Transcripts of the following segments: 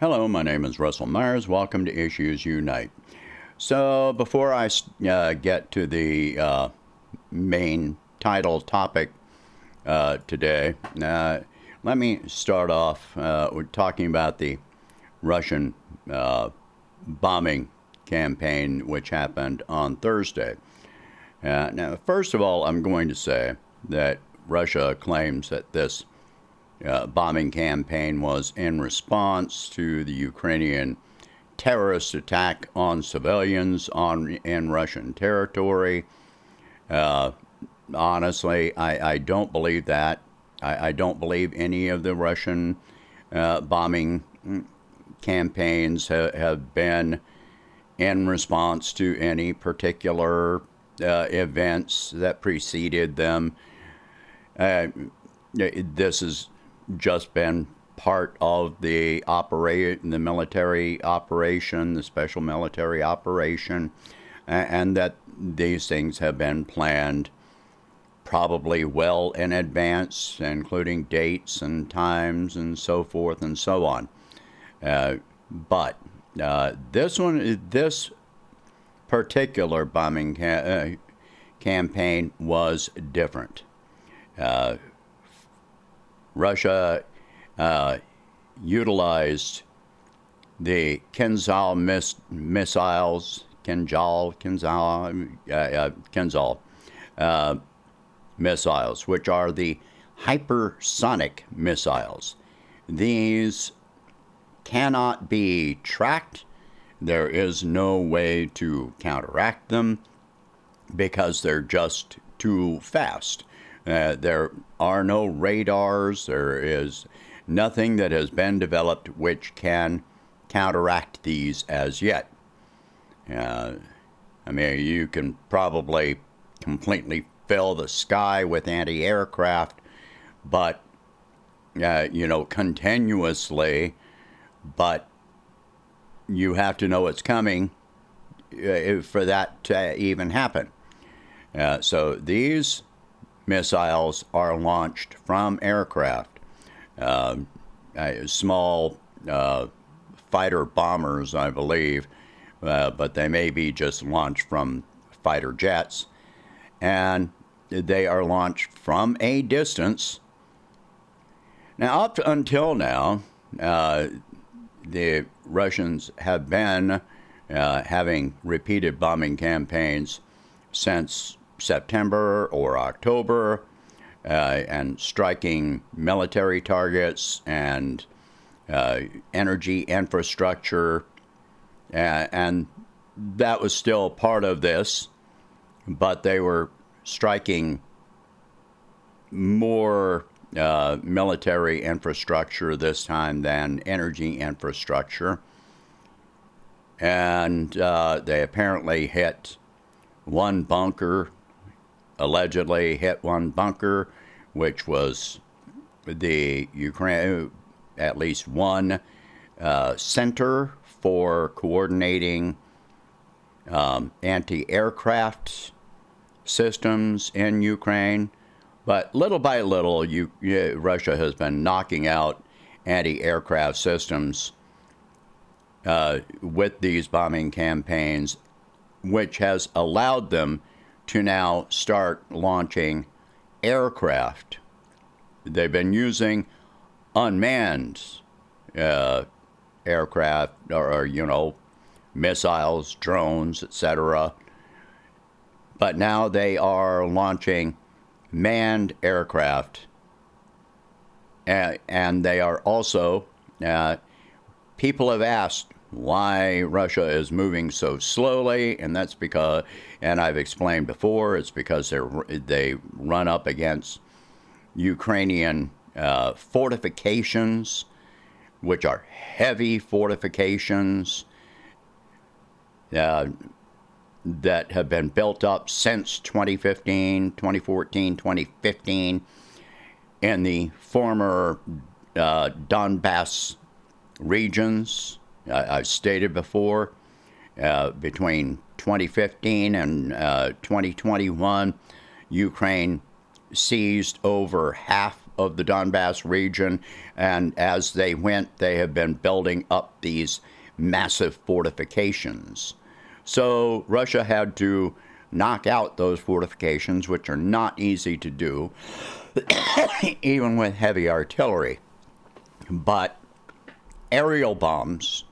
Hello, my name is Russell Myers. Welcome to Issues Unite. So, before I get to the main title topic today, let me start off with talking about the Russian bombing campaign which happened on Thursday. Now, first of all, I'm going to say that Russia claims that this bombing campaign was in response to the Ukrainian terrorist attack on civilians in Russian territory. Honestly, I don't believe that. I don't believe any of the Russian bombing campaigns have been in response to any particular events that preceded them. This has just been part of the military operation, the special military operation, and that these things have been planned probably well in advance, including dates and times and so forth and so on. But this particular bombing campaign was different. Russia utilized the Kinzhal missiles, missiles, which are the hypersonic missiles. These cannot be tracked. There is no way to counteract them because they're just too fast. There are no radars. There is nothing that has been developed which can counteract these as yet. You can probably completely fill the sky with anti-aircraft, but, continuously, but you have to know it's coming for that to even happen. So these missiles are launched from aircraft, small fighter bombers, I believe, but they may be just launched from fighter jets, and they are launched from a distance. Now, up until now, the Russians have been having repeated bombing campaigns since September or October, and striking military targets and energy infrastructure, and that was still part of this, but they were striking more military infrastructure this time than energy infrastructure, and they apparently allegedly hit one bunker, which was the Ukraine, at least one center for coordinating anti-aircraft systems in Ukraine. But little by little, Russia has been knocking out anti-aircraft systems with these bombing campaigns, which has allowed them to now start launching aircraft. They've been using unmanned aircraft or missiles, drones, etc. But now they are launching manned aircraft, and they are also, people have asked why Russia is moving so slowly, and that's because, and I've explained before, it's because they run up against Ukrainian fortifications, which are heavy fortifications that have been built up since 2014, 2015, in the former Donbass regions. I've stated before, between 2015 and 2021, Ukraine seized over half of the Donbass region, and as they went, they have been building up these massive fortifications. So Russia had to knock out those fortifications, which are not easy to do, even with heavy artillery. But aerial bombs,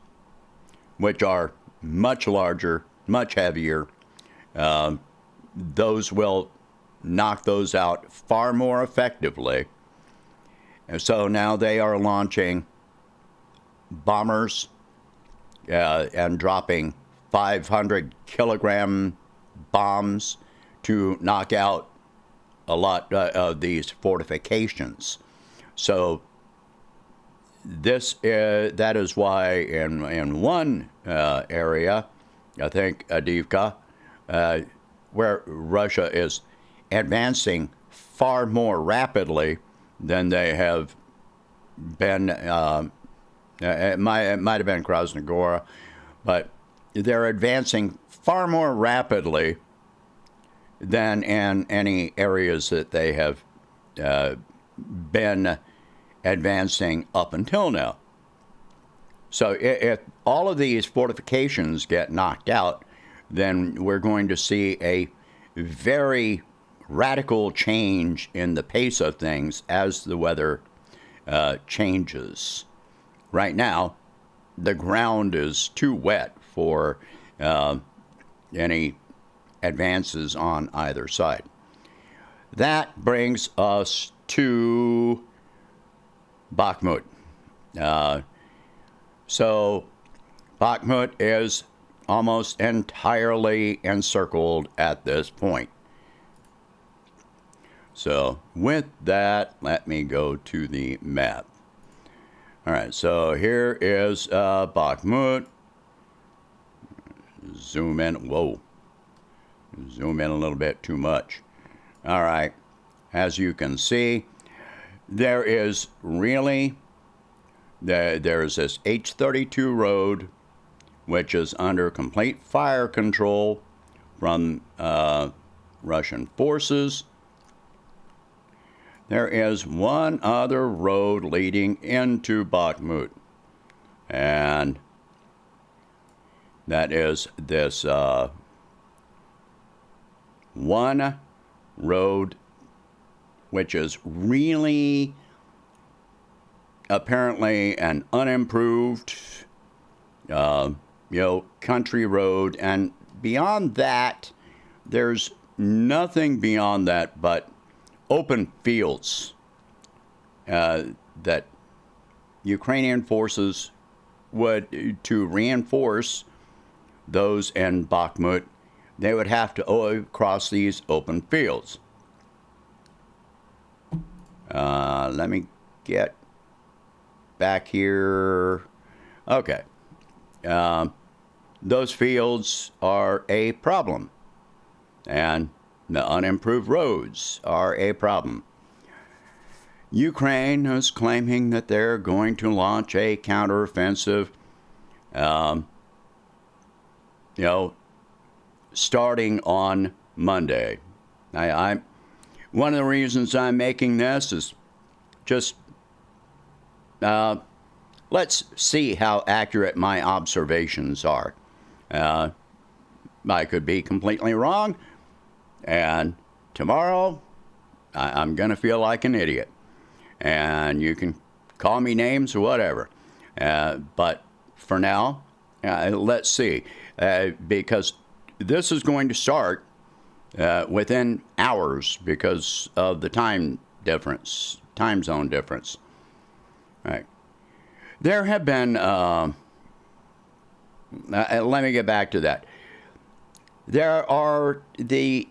which are much larger, much heavier, those will knock those out far more effectively. And so now they are launching bombers and dropping 500-kilogram bombs to knock out a lot of these fortifications. So that is why in one area, I think Avdiivka, where Russia is advancing far more rapidly than they have been. It might have been Krasnogora, but they're advancing far more rapidly than in any areas that they have been advancing up until now. So if all of these fortifications get knocked out, then we're going to see a very radical change in the pace of things as the weather changes. Right now, the ground is too wet for any advances on either side. That brings us to Bakhmut. So Bakhmut is almost entirely encircled at this point. So with that, let me go to the map. All right, so here is Bakhmut. Zoom in. Whoa. Zoom in a little bit too much. All right. As you can see, there is really, there's this H-32 road, which is under complete fire control from Russian forces. There is one other road leading into Bakhmut, and that is this one road, which is really apparently an unimproved, country road, and beyond that, there's nothing beyond that but open fields that Ukrainian forces would, to reinforce those in Bakhmut, they would have to cross these open fields. Let me get back here. Okay. Those fields are a problem, and the unimproved roads are a problem. Ukraine is claiming that they're going to launch a counteroffensive, starting on Monday. One of the reasons I'm making this is just let's see how accurate my observations are. I could be completely wrong, and tomorrow I'm going to feel like an idiot. And you can call me names or whatever. But for now, let's see. Because this is going to start within hours because of the time zone difference. Right. There have been, let me get back to that. There are the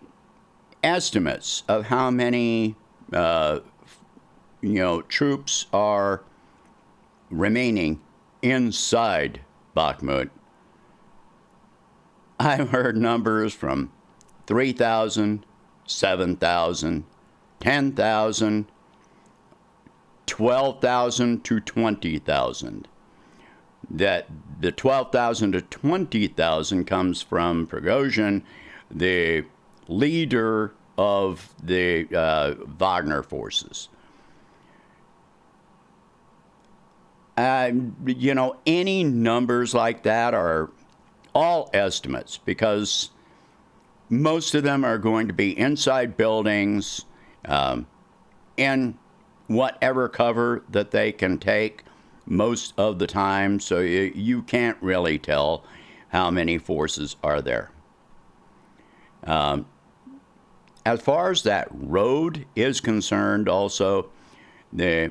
estimates of how many, troops are remaining inside Bakhmut. I've heard numbers from 3,000, 7,000, 10,000, 12,000 to 20,000. That the 12,000 to 20,000 comes from Prigozhin, the leader of the Wagner forces. Any numbers like that are all estimates, because most of them are going to be inside buildings, in whatever cover that they can take most of the time. So you can't really tell how many forces are there. As far as that road is concerned, also, the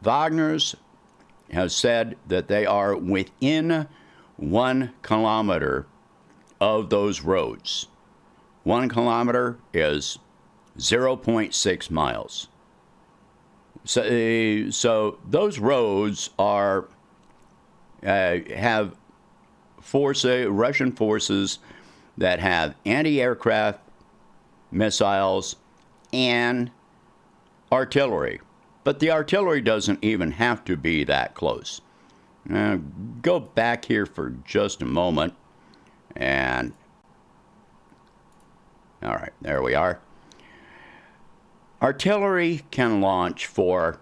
Wagner's has said that they are within 1 kilometer of those roads. 1 kilometer is 0.6 miles. So those roads are have Russian forces that have anti-aircraft missiles and artillery. But the artillery doesn't even have to be that close. Go back here for just a moment. And, all right, there we are. Artillery can launch for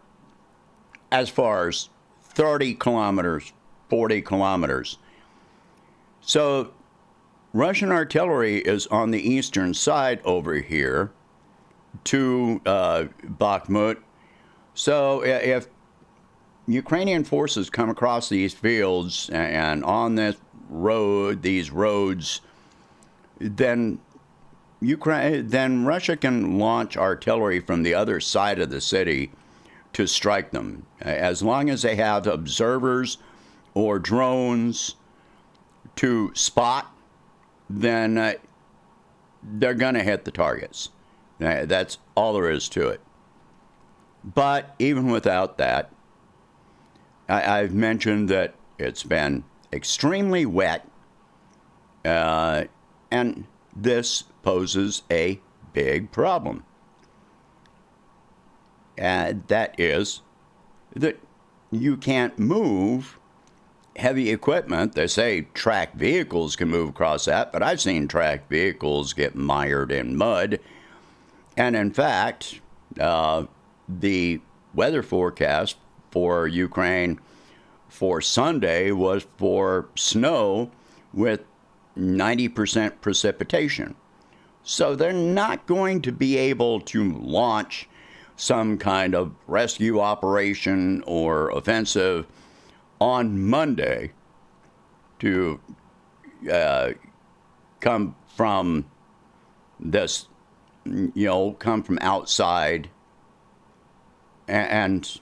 as far as 30 kilometers, 40 kilometers. So Russian artillery is on the eastern side over here to Bakhmut. So if Ukrainian forces come across these fields and on this road, these roads, then Russia can launch artillery from the other side of the city to strike them. As long as they have observers or drones to spot, then they're going to hit the targets. That's all there is to it. But even without that, I've mentioned that it's been extremely wet, and this poses a big problem. And that is that you can't move heavy equipment. They say tracked vehicles can move across that, but I've seen tracked vehicles get mired in mud. And in fact, the weather forecast for Ukraine for Sunday was for snow with 90% precipitation. So they're not going to be able to launch some kind of rescue operation or offensive on Monday to come from this, come from outside and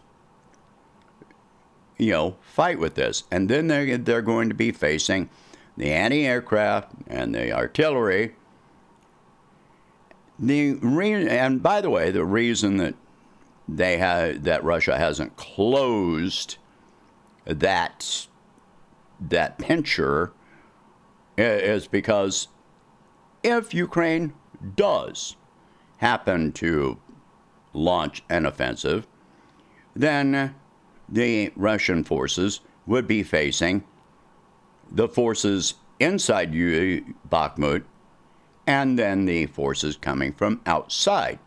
fight with this. And then they're going to be facing the anti-aircraft and the artillery. And by the way, the reason that that Russia hasn't closed that pincher is because if Ukraine does happen to launch an offensive, then the Russian forces would be facing the forces inside Bakhmut and then the forces coming from outside.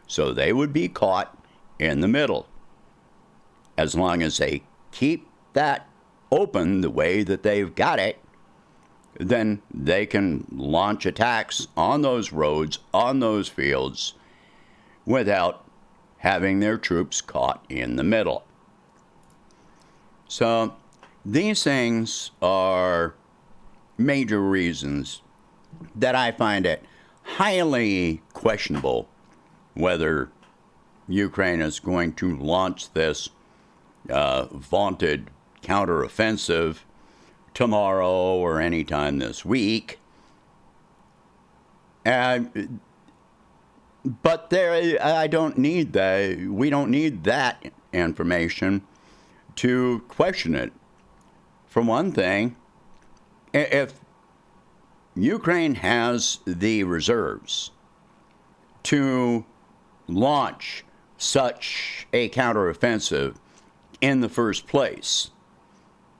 So they would be caught in the middle. As long as they keep that open the way that they've got it, then they can launch attacks on those roads, on those fields, without having their troops caught in the middle. So these things are major reasons that I find it highly questionable whether Ukraine is going to launch this vaunted counteroffensive tomorrow or anytime this week. But I don't need that. We don't need that information to question it. For one thing, if Ukraine has the reserves to launch such a counteroffensive in the first place,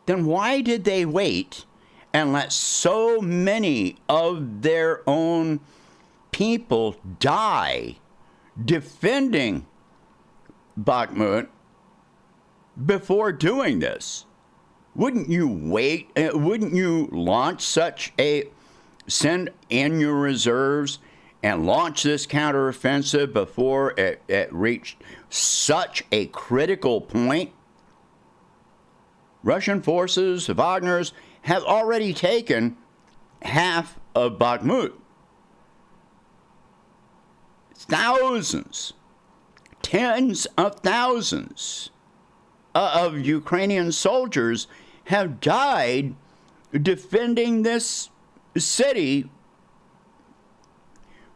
then why did they wait and let so many of their own people die defending Bakhmut before doing this? Wouldn't you wait? Wouldn't you launch send in your reserves and launch this counteroffensive before it reached such a critical point? Russian forces, Wagner's, have already taken half of Bakhmut. Thousands, tens of thousands of Ukrainian soldiers have died defending this city,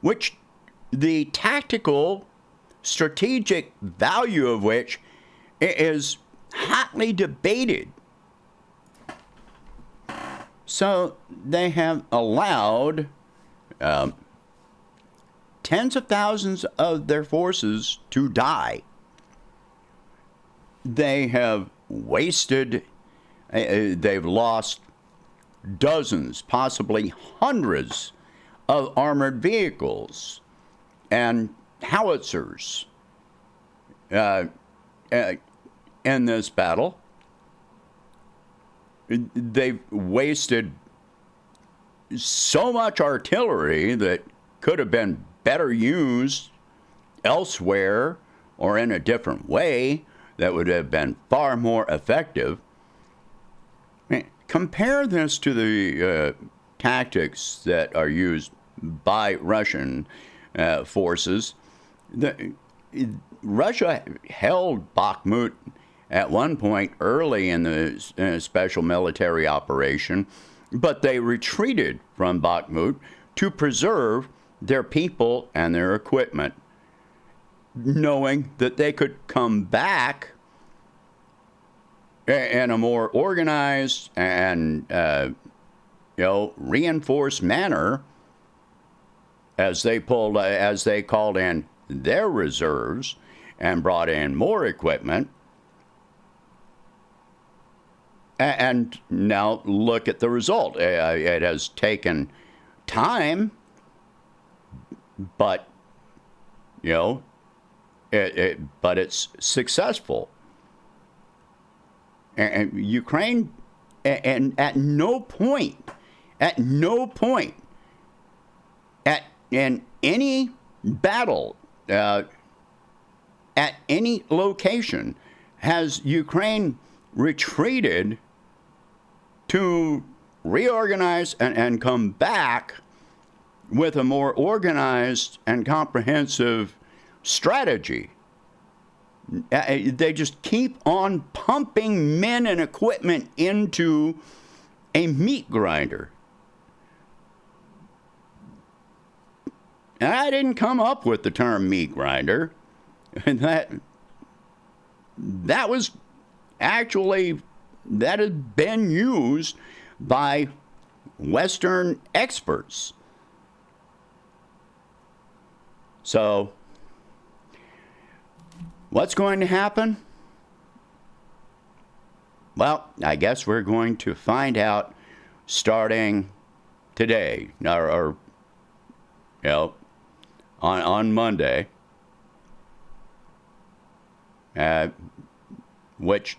which the tactical, strategic value of which is hotly debated. So they have allowed tens of thousands of their forces to die. They have wasted, they've lost dozens, possibly hundreds of armored vehicles and howitzers in this battle. They've wasted so much artillery that could have been better used elsewhere or in a different way that would have been far more effective. I mean, compare this to the tactics that are used by Russian forces. Russia held Bakhmut at one point early in the special military operation, but they retreated from Bakhmut to preserve their people and their equipment, knowing that they could come back in a more organized and reinforced manner as they called in their reserves and brought in more equipment. And now look at the result. It has taken time, but but it's successful. And Ukraine, and at no point, in any battle, at any location, has Ukraine retreated to reorganize and come back with a more organized and comprehensive strategy. They just keep on pumping men and equipment into a meat grinder. And I didn't come up with the term meat grinder. And that was actually, that has been used by Western experts. So, what's going to happen? Well, I guess we're going to find out starting today, or on Monday, which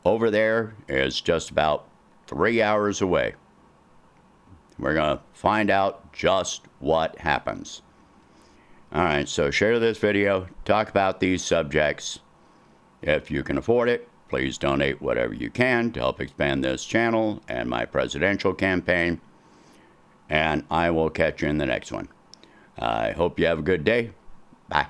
over there is just about 3 hours away. We're going to find out just what happens. All right, so share this video, talk about these subjects. If you can afford it, please donate whatever you can to help expand this channel and my presidential campaign. And I will catch you in the next one. I hope you have a good day. Bye.